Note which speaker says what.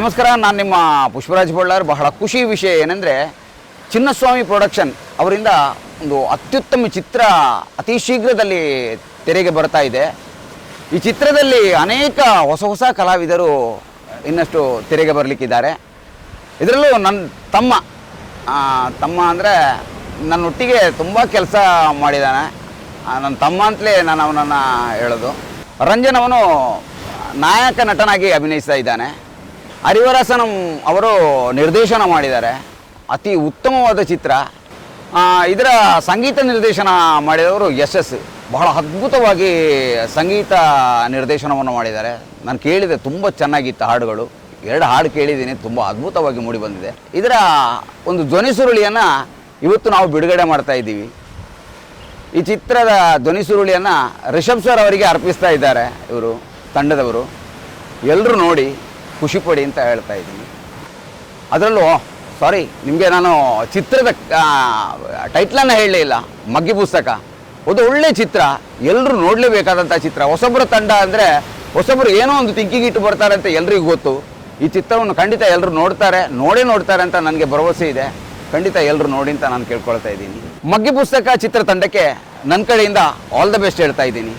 Speaker 1: ನಮಸ್ಕಾರ, ನಾನು ನಿಮ್ಮ ಪುಷ್ಪರಾಜ್ ಬಳ್ಳಾರ್. ಬಹಳ ಖುಷಿ ವಿಷಯ ಏನೆಂದರೆ, ಚಿನ್ನಸ್ವಾಮಿ ಪ್ರೊಡಕ್ಷನ್ ಅವರಿಂದ ಒಂದು ಅತ್ಯುತ್ತಮ ಚಿತ್ರ ಅತಿ ಶೀಘ್ರದಲ್ಲಿ ತೆರೆಗೆ ಬರ್ತಾ ಇದೆ. ಈ ಚಿತ್ರದಲ್ಲಿ ಅನೇಕ ಹೊಸ ಕಲಾವಿದರು ಇನ್ನಷ್ಟು ತೆರೆಗೆ ಬರಲಿಕ್ಕಿದ್ದಾರೆ. ಇದರಲ್ಲೂ ನನ್ನ ತಮ್ಮ ಅಂದರೆ ನನ್ನೊಟ್ಟಿಗೆ ತುಂಬ ಕೆಲಸ ಮಾಡಿದ್ದಾನೆ. ನನ್ನ ತಮ್ಮ ಅಂತಲೇ ನಾನು ಅವನನ್ನು ಹೇಳೋದು. ರಂಜನ್ ಅವನು ನಾಯಕ ನಟನಾಗಿ ಅಭಿನಯಿಸ್ತಾ ಇದ್ದಾನೆ. ಹರಿವರಸನಂ ಅವರು ನಿರ್ದೇಶನ ಮಾಡಿದ್ದಾರೆ. ಅತಿ ಉತ್ತಮವಾದ ಚಿತ್ರ. ಇದರ ಸಂಗೀತ ನಿರ್ದೇಶನ ಮಾಡಿದವರು ಎಸ್ ಬಹಳ ಅದ್ಭುತವಾಗಿ ಸಂಗೀತ ನಿರ್ದೇಶನವನ್ನು ಮಾಡಿದ್ದಾರೆ. ನಾನು ಕೇಳಿದೆ, ತುಂಬ ಚೆನ್ನಾಗಿತ್ತು ಹಾಡುಗಳು. 2 ಹಾಡು ಕೇಳಿದ್ದೀನಿ, ತುಂಬ ಅದ್ಭುತವಾಗಿ ಮೂಡಿ ಬಂದಿದೆ. ಇದರ ಒಂದು ಧ್ವನಿ ಸುರುಳಿಯನ್ನು ಇವತ್ತು ನಾವು ಬಿಡುಗಡೆ ಮಾಡ್ತಾ ಇದ್ದೀವಿ. ಈ ಚಿತ್ರದ ಧ್ವನಿ ಸುರುಳಿಯನ್ನು ರಿಷಬ್ ಸರ್ ಅವರಿಗೆ ಅರ್ಪಿಸ್ತಾ ಇದ್ದಾರೆ ಇವರು ತಂಡದವರು. ಎಲ್ಲರೂ ನೋಡಿ ಖುಷಿಪಡಿ ಅಂತ ಹೇಳ್ತಾ ಇದ್ದೀನಿ. ಅದರಲ್ಲೂ ನಿಮಗೆ ನಾನು ಚಿತ್ರದ ಟೈಟ್ಲನ್ನು ಹೇಳಲೇ ಇಲ್ಲ. ಮಗ್ಗಿ ಪುಸ್ತಕ ಒಂದು ಒಳ್ಳೆ ಚಿತ್ರ, ಎಲ್ಲರೂ ನೋಡಲೇಬೇಕಾದಂಥ ಚಿತ್ರ. ಹೊಸಬರ ತಂಡ ಅಂದರೆ ಹೊಸಬರು ಏನೋ ಒಂದು ತಿಂಕಿಗಿಟ್ಟು ಬರ್ತಾರೆ ಅಂತ ಎಲ್ರಿಗೂ ಗೊತ್ತು. ಈ ಚಿತ್ರವನ್ನು ಖಂಡಿತ ಎಲ್ಲರೂ ನೋಡ್ತಾರೆ ಅಂತ ನನಗೆ ಭರವಸೆ ಇದೆ. ಖಂಡಿತ ಎಲ್ಲರೂ ನೋಡಿ ಅಂತ ನಾನು ಕೇಳ್ಕೊಳ್ತಾ ಇದ್ದೀನಿ. ಮಗ್ಗಿ ಪುಸ್ತಕ ಚಿತ್ರತಂಡಕ್ಕೆ ನನ್ನ ಕಡೆಯಿಂದ ಆಲ್ ದ ಬೆಸ್ಟ್ ಹೇಳ್ತಾ ಇದ್ದೀನಿ.